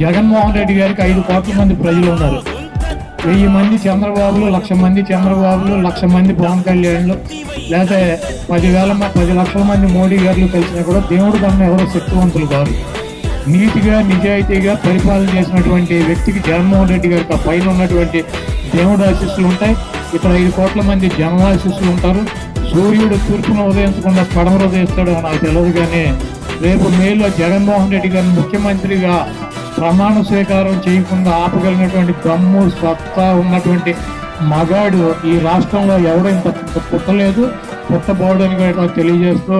జగన్మోహన్ రెడ్డి గారికి 5 కోట్ల మంది ప్రజలు ఉన్నారు. 1000 మంది చంద్రబాబులు, 1,00,000 మంది చంద్రబాబులు, 1,00,000 మంది పవన్ కళ్యాణ్లు, లేకపోతే 10 లక్షల మంది మోడీ గారు కలిసినా కూడా దేవుడు కన్నా ఎవరో శక్తివంతులు కాదు. నీతిగా నిజాయితీగా పరిపాలన చేసినటువంటి వ్యక్తికి జగన్మోహన్ రెడ్డి గారికి ఆ పైన ఉన్నటువంటి దేవుడు ఆశీస్సులు ఉంటాయి. ఇక్కడ 5 కోట్ల మంది జనాశీస్సులు ఉంటారు. సూర్యుడు తూర్పును ఉదయించకుండా పడమర ఉదయిస్తాడు నాకు తెలియదు, కానీ రేపు మేలో జగన్మోహన్ రెడ్డి గారిని ముఖ్యమంత్రిగా ప్రమాణ స్వీకారం చేయకుండా ఆపగలిగినటువంటి దమ్ము సత్తా ఉన్నటువంటి మగాడు ఈ రాష్ట్రంలో ఎవడో ఇంత పుట్టలేదు, పుట్టబోడని కూడా తెలియజేస్తూ